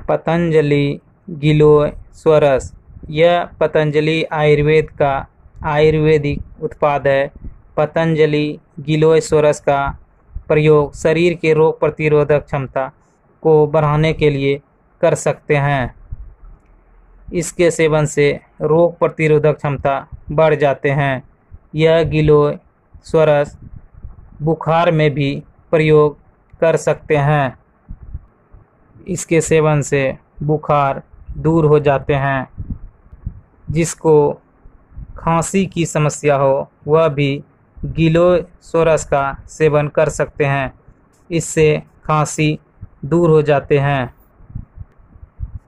पतंजलि गिलोय स्वरस। यह पतंजलि आयुर्वेद का आयुर्वेदिक उत्पाद है। पतंजलि गिलोय स्वरस का प्रयोग शरीर के रोग प्रतिरोधक क्षमता को बढ़ाने के लिए कर सकते हैं। इसके सेवन से रोग प्रतिरोधक क्षमता बढ़ जाते हैं। यह गिलोय स्वरस बुखार में भी प्रयोग कर सकते हैं। इसके सेवन से बुखार दूर हो जाते हैं। जिसको खांसी की समस्या हो वह भी गिलोय स्वरस का सेवन कर सकते हैं। इससे खांसी दूर हो जाते हैं।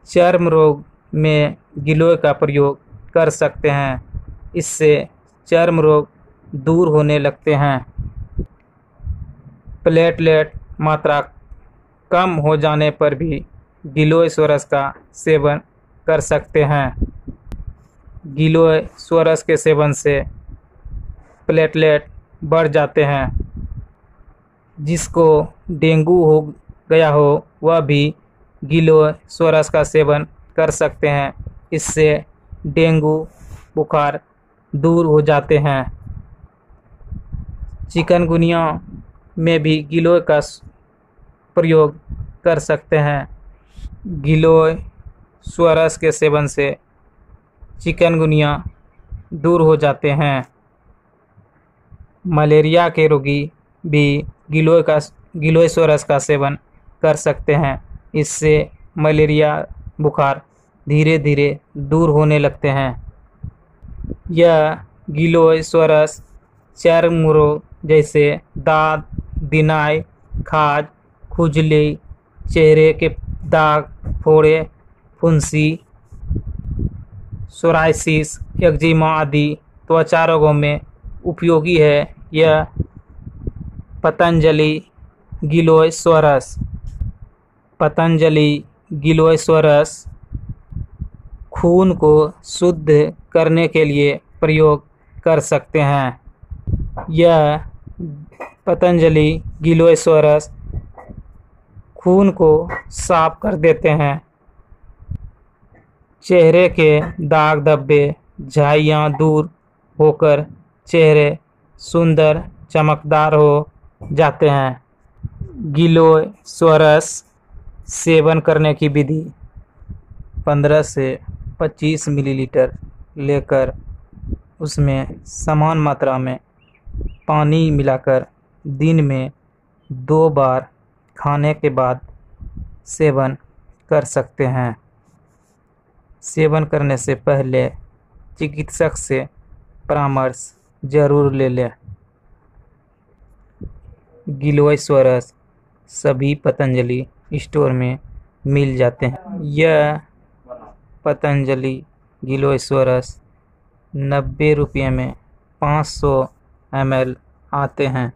चर्म रोग में गिलोय का प्रयोग कर सकते हैं। इससे चर्म रोग दूर होने लगते हैं। प्लेटलेट मात्रा कम हो जाने पर भी गिलोय स्वरस का सेवन कर सकते हैं। गिलोय स्वरस के सेवन से प्लेटलेट बढ़ जाते हैं। जिसको डेंगू हो गया हो वह भी गिलोय स्वरस का सेवन कर सकते हैं। इससे डेंगू बुखार दूर हो जाते हैं। चिकनगुनिया में भी गिलोय का प्रयोग कर सकते हैं। गिलोय स्वरस के सेवन से चिकनगुनिया दूर हो जाते हैं। मलेरिया के रोगी भी गिलोय स्वरस का सेवन कर सकते हैं। इससे मलेरिया बुखार धीरे धीरे दूर होने लगते हैं। यह गिलोय स्वरस चर्म रोग जैसे दाद, दिनाय, खाज, खुजली, चेहरे के दाग, फोड़े, फुंसी, सोराइसिस, एक्जिमा आदि त्वचा रोगों में उपयोगी है। यह पतंजलि गिलोय स्वरस। पतंजलि गिलोय स्वरस खून को शुद्ध करने के लिए प्रयोग कर सकते हैं। यह पतंजलि गिलोय स्वरस खून को साफ कर देते हैं। चेहरे के दाग धब्बे झाइयाँ दूर होकर चेहरे सुंदर चमकदार हो जाते हैं। गिलोय स्वरस सेवन करने की विधि 15 से 25 मिलीलीटर लेकर उसमें समान मात्रा में पानी मिलाकर दिन में 2 बार खाने के बाद सेवन कर सकते हैं। सेवन करने से पहले चिकित्सक से परामर्श जरूर ले लें। गिलोय स्वरस सभी पतंजलि स्टोर में मिल जाते हैं। यह पतंजलि गिलोय स्वरस 90 रुपये में 500 ml आते हैं।